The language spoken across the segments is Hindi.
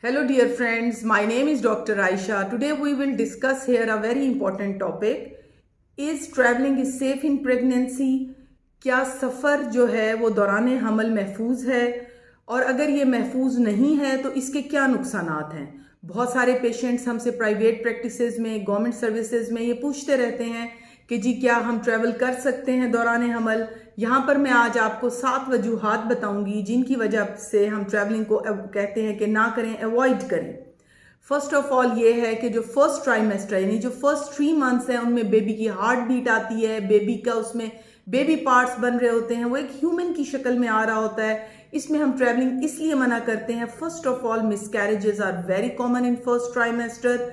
Hello dear friends, my name is Dr. Aisha. Today we will discuss here a very important topic. Is traveling is safe in pregnancy? क्या सफ़र जो है वो दौरान हमल महफूज है, और अगर ये महफूज नहीं है तो इसके क्या नुकसानात हैं। बहुत सारे पेशेंट्स हमसे प्राइवेट प्रैक्टिसेस में, गवर्नमेंट सर्विसेज में ये पूछते रहते हैं कि जी क्या हम ट्रैवल कर सकते हैं दौरान हमल। यहाँ पर मैं आज आपको 7 वजूहात बताऊंगी जिनकी वजह से हम ट्रैवलिंग को कहते हैं कि ना करें, अवॉइड करें। फर्स्ट ऑफ ऑल ये है कि जो फर्स्ट ट्राइमेस्टर यानी जो फर्स्ट 3 मंथ्स हैं उनमें बेबी की हार्ट बीट आती है, बेबी का उसमें बेबी पार्ट्स बन रहे होते हैं, वो एक ह्यूमन की शक्ल में आ रहा होता है। इसमें हम ट्रैवलिंग इसलिए मना करते हैं। First of all miscarriages are very common in first trimester.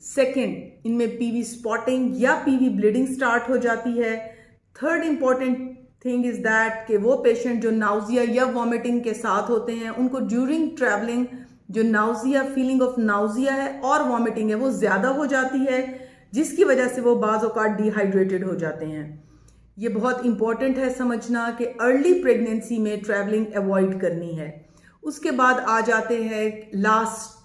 Second, इनमें पीवी स्पॉटिंग या पीवी ब्लीडिंग स्टार्ट हो जाती है। Third important thing is that कि वो पेशेंट जो नाउजिया या वॉमिटिंग के साथ होते हैं उनको ड्यूरिंग ट्रैवलिंग जो नाउजिया, फीलिंग ऑफ नाउजिया है और वॉमिटिंग है वो ज़्यादा हो जाती है, जिसकी वजह से वो बाज़ औक़ात डिहाइड्रेटेड हो जाते हैं। ये बहुत इंपॉर्टेंट है समझना कि अर्ली प्रेगनेंसी में ट्रैवलिंग अवॉइड करनी है। उसके बाद आ जाते हैं लास्ट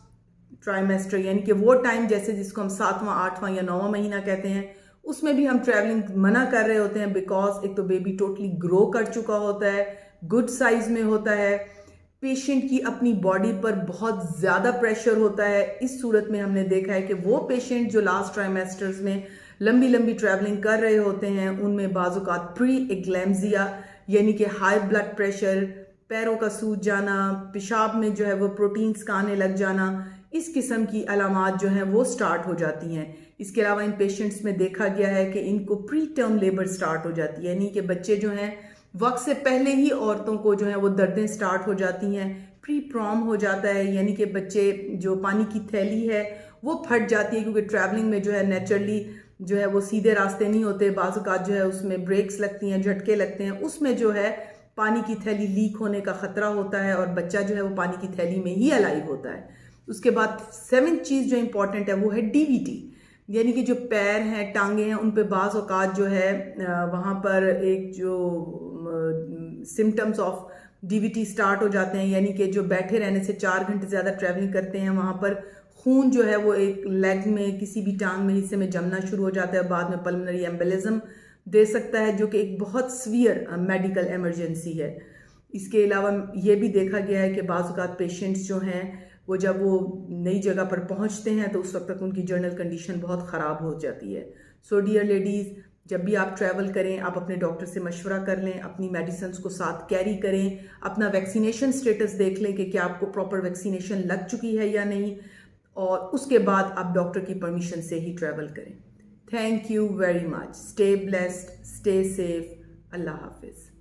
ट्राइमेस्टर यानी कि वो टाइम जैसे जिसको हम 7वां, 8वां या 9वां महीना कहते हैं, उसमें भी हम ट्रैवलिंग मना कर रहे होते हैं। बिकॉज एक तो बेबी टोटली ग्रो कर चुका होता है, गुड साइज में होता है, पेशेंट की अपनी बॉडी पर बहुत ज़्यादा प्रेशर होता है। इस सूरत में हमने देखा है कि वो पेशेंट जो लास्ट ट्राइमेस्टर्स में लंबी लंबी ट्रैवलिंग कर रहे होते हैं उनमें बाज़-औक़ात प्री एक्लेम्सिया यानी कि हाई ब्लड प्रेशर, पैरों का सूज जाना, पेशाब में जो है वो प्रोटीन्स का आने लग जाना, इस किस्म की अलामात जो हैं वो स्टार्ट हो जाती हैं। इसके अलावा इन पेशेंट्स में देखा गया है कि इनको प्री टर्म लेबर स्टार्ट हो जाती है, यानी कि बच्चे जो हैं वक्त से पहले ही औरतों को जो है वो दर्दें स्टार्ट हो जाती हैं। प्री प्रॉम हो जाता है यानी कि बच्चे जो पानी की थैली है वो फट जाती है, क्योंकि ट्रैवलिंग में जो है नेचुरली जो है वो सीधे रास्ते नहीं होते, बाज़ औक़ात जो है उसमें ब्रेक्स लगती हैं, झटके लगते हैं, उसमें जो है पानी की थैली लीक होने का ख़तरा होता है और बच्चा जो है वो पानी की थैली में ही अलाइव होता है। उसके बाद 7th चीज़ जो इम्पॉर्टेंट है वो है डीवीटी, यानी कि जो पैर हैं, टांगे हैं, उन पे बाज़ औक़ात जो है वहाँ पर एक जो सिम्टम्स ऑफ डीवीटी स्टार्ट हो जाते हैं, यानी कि जो बैठे रहने से 4 घंटे ज़्यादा ट्रैवलिंग करते हैं वहाँ पर खून जो है वो एक लेग में किसी भी टांग में हिस्से में जमना शुरू हो जाता है, बाद में पल्मोनरी एम्बोलिज्म दे सकता है जो कि एक बहुत सीवियर मेडिकल इमरजेंसी है। इसके अलावा ये भी देखा गया है कि बाज़ औक़ात पेशेंट्स जो हैं वो जब वो नई जगह पर पहुंचते हैं तो उस वक्त तक उनकी जनरल कंडीशन बहुत ख़राब हो जाती है। सो डियर लेडीज़, जब भी आप ट्रैवल करें आप अपने डॉक्टर से मशवरा कर लें, अपनी मेडिसिन्स को साथ कैरी करें, अपना वैक्सीनेशन स्टेटस देख लें कि क्या आपको प्रॉपर वैक्सीनेशन लग चुकी है या नहीं, और उसके बाद आप डॉक्टर की परमिशन से ही ट्रैवल करें। Thank you very much. Stay blessed, stay safe. अल्लाह हाफिज़।